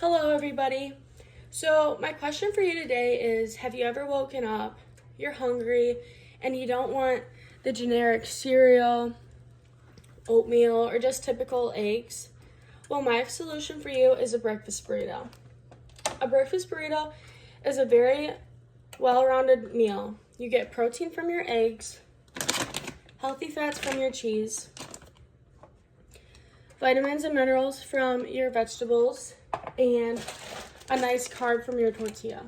Hello, everybody. So, my question for you today is, have you ever woken up, you're hungry, and you don't want the generic cereal, oatmeal, or just typical eggs? Well, my solution for you is a breakfast burrito. A breakfast burrito is a very well-rounded meal. You get protein from your eggs, healthy fats from your cheese, vitamins and minerals from your vegetables, and a nice carb from your tortilla.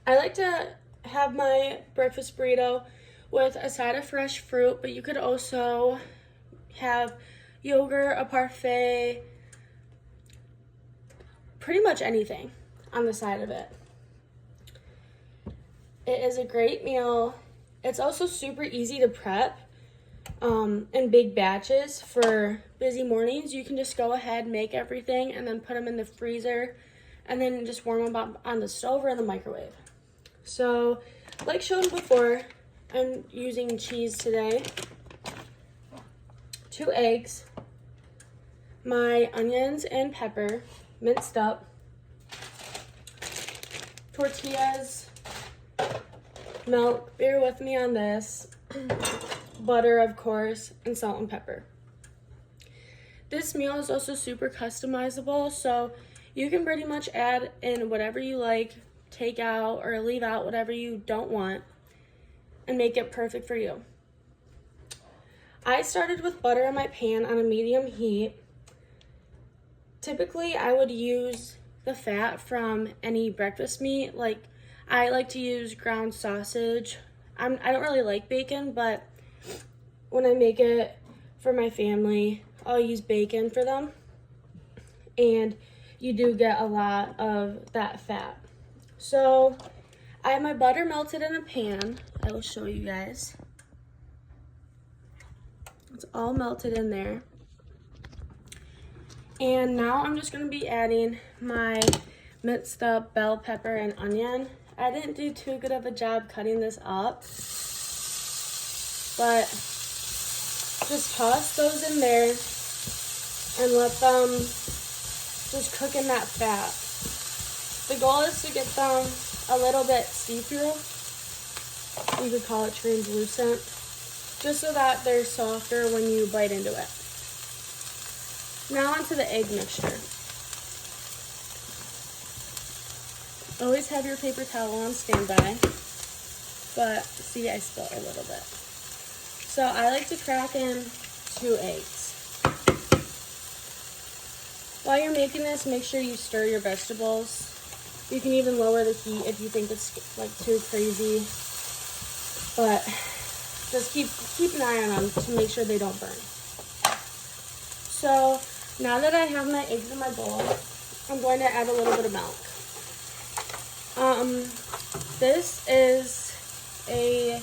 I like to have my breakfast burrito with a side of fresh fruit, but you could also have yogurt, a parfait, pretty much anything on the side of it. It is a great meal. It's also super easy to prep. In big batches for busy mornings. You can just go ahead, make everything, and then put them in the freezer, and then just warm them up on the stove or in the microwave. So, like shown before, I'm using cheese today, 2 eggs, my onions and pepper, minced up, tortillas, milk, bear with me on this, butter, of course, and salt and pepper. This meal is also super customizable, so you can pretty much add in whatever you like, take out or leave out whatever you don't want, and make it perfect for you. I started with butter in my pan on a medium heat. Typically, I would use the fat from any breakfast meat. Like, I like to use ground sausage. I don't really like bacon, but when I make it for my family, I'll use bacon for them. And you do get a lot of that fat. So I have my butter melted in a pan. I will show you guys. It's all melted in there. And now I'm just going to be adding my minced up bell pepper and onion. I didn't do too good of a job cutting this up, but just toss those in there and let them just cook in that fat. The goal is to get them a little bit see-through. You could call it translucent, just so that they're softer when you bite into it. Now onto the egg mixture. Always have your paper towel on standby, but see, I spilled a little bit. So I like to crack in 2 eggs. While you're making this, make sure you stir your vegetables. You can even lower the heat if you think it's like too crazy, but just keep an eye on them to make sure they don't burn. So now that I have my eggs in my bowl, I'm going to add a little bit of milk. This is a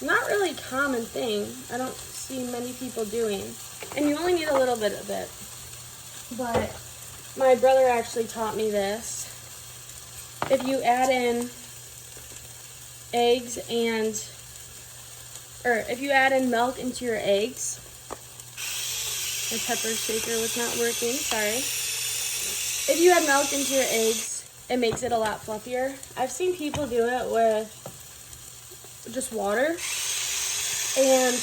not really common thing. I don't see many people doing. And you only need a little bit of it. But my brother actually taught me this. If you add in eggs if you add in milk into your eggs, my pepper shaker was not working, sorry. If you add milk into your eggs, it makes it a lot fluffier. I've seen people do it with just water, and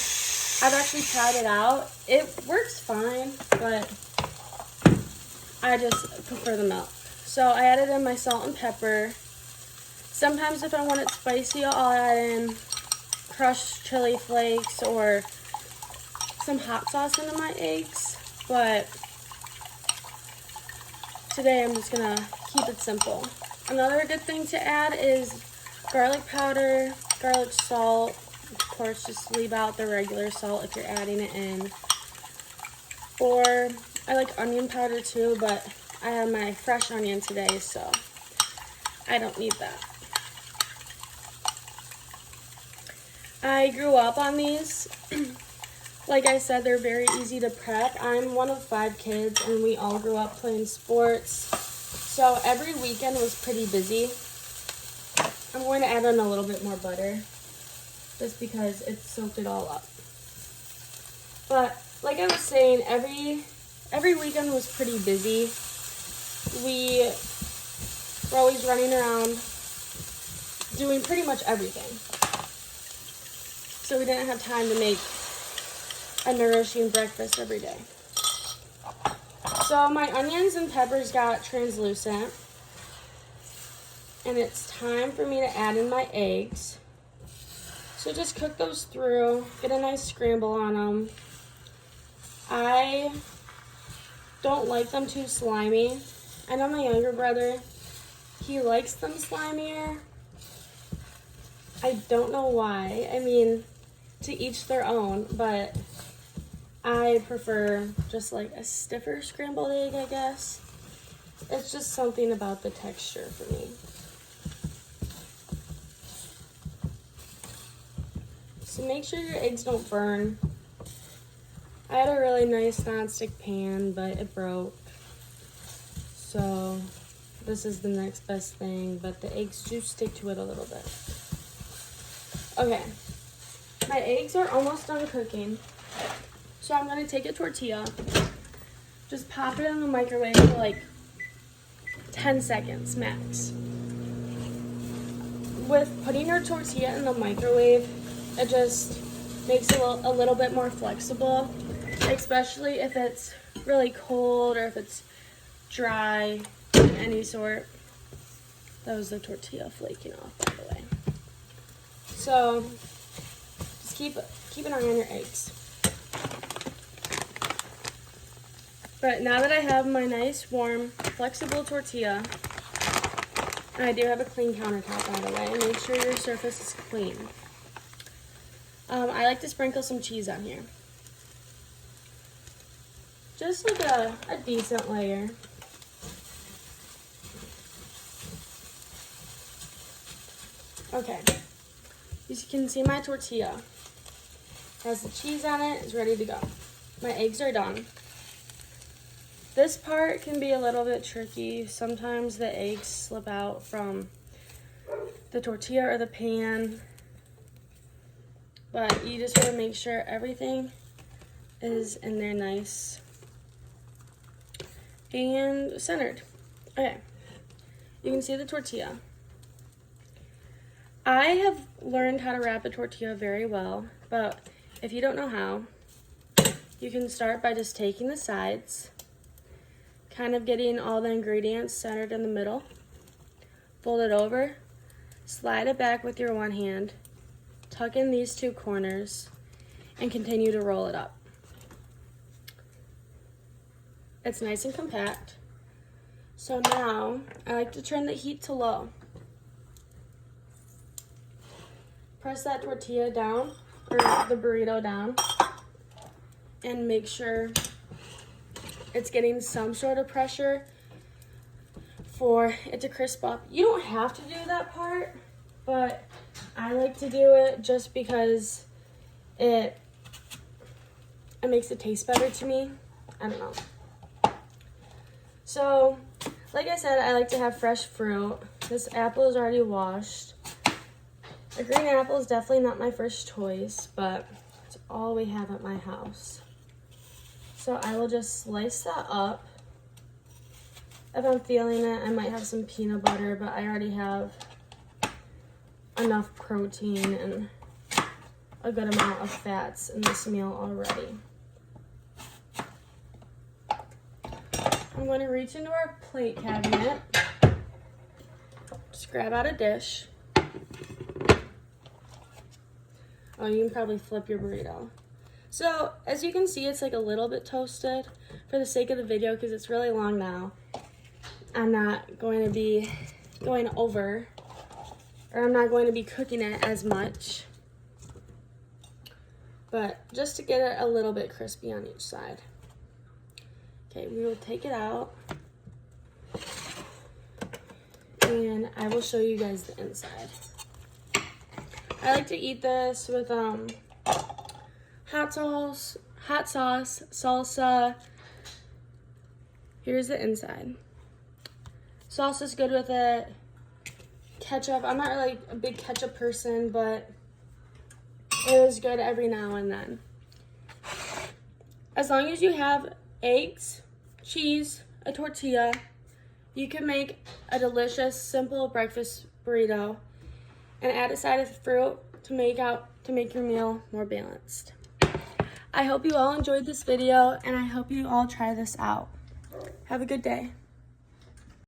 I've actually tried it out. It works fine, but I just prefer the milk. So I added in my salt and pepper. Sometimes if I want it spicy, I'll add in crushed chili flakes or some hot sauce into my eggs, but today I'm just gonna keep it simple. Another good thing to add is garlic powder, garlic salt. Of course, just leave out the regular salt if you're adding it in. Or I like onion powder too, but I have my fresh onion today, so I don't need that. I grew up on these. Like I said, they're very easy to prep. I'm one of 5 kids, and we all grew up playing sports. So every weekend was pretty busy. I'm going to add in a little bit more butter, just because it soaked it all up. But like I was saying, every every weekend was pretty busy. We were always running around doing pretty much everything. So we didn't have time to make a nourishing breakfast every day. So my onions and peppers got translucent. And it's time for me to add in my eggs. So just cook those through, get a nice scramble on them. I don't like them too slimy. I know my younger brother, he likes them slimier. I don't know why. I mean, to each their own, but I prefer just like a stiffer scrambled egg, I guess. It's just something about the texture for me. So make sure your eggs don't burn. I had a really nice nonstick pan, but it broke. So this is the next best thing, but the eggs do stick to it a little bit. Okay, my eggs are almost done cooking. So I'm gonna take a tortilla, just pop it in the microwave for like 10 seconds max. With putting your tortilla in the microwave, it just makes it a little bit more flexible, especially if it's really cold or if it's dry of any sort. That was the tortilla flaking off, by the way. So just keep an eye on your eggs. But now that I have my nice, warm, flexible tortilla, and I do have a clean countertop, by the way, make sure your surface is clean. I like to sprinkle some cheese on here. Just like a decent layer. Okay, as you can see, my tortilla has the cheese on it, it's ready to go. My eggs are done. This part can be a little bit tricky. Sometimes the eggs slip out from the tortilla or the pan, but you just want to make sure everything is in there nice and centered. Okay, you can see the tortilla. I have learned how to wrap a tortilla very well, but if you don't know how, you can start by just taking the sides, kind of getting all the ingredients centered in the middle, fold it over, slide it back with your one hand, tuck in these two corners, and continue to roll it up. It's nice and compact. So now, I like to turn the heat to low. Press that tortilla down, or the burrito down, and make sure it's getting some sort of pressure for it to crisp up. You don't have to do that part, but I like to do it just because it makes it taste better to me. I don't know. So, like I said, I like to have fresh fruit. This apple is already washed. A green apple is definitely not my first choice, but it's all we have at my house. So I will just slice that up. If I'm feeling it, I might have some peanut butter, but I already have enough protein and a good amount of fats in this meal already. I'm going to reach into our plate cabinet, just grab out a dish. Oh, you can probably flip your burrito. So, as you can see, it's like a little bit toasted for the sake of the video because it's really long now. I'm not going to be going over, or I'm not going to be cooking it as much. But just to get it a little bit crispy on each side. Okay, we will take it out. And I will show you guys the inside. I like to eat this with hot sauce, salsa. Here's the inside. Salsa's good with it. Ketchup, I'm not really a big ketchup person, but it is good every now and then. As long as you have eggs, cheese, a tortilla, you can make a delicious, simple breakfast burrito and add a side of fruit to make your meal more balanced. I hope you all enjoyed this video, and I hope you all try this out. Have a good day.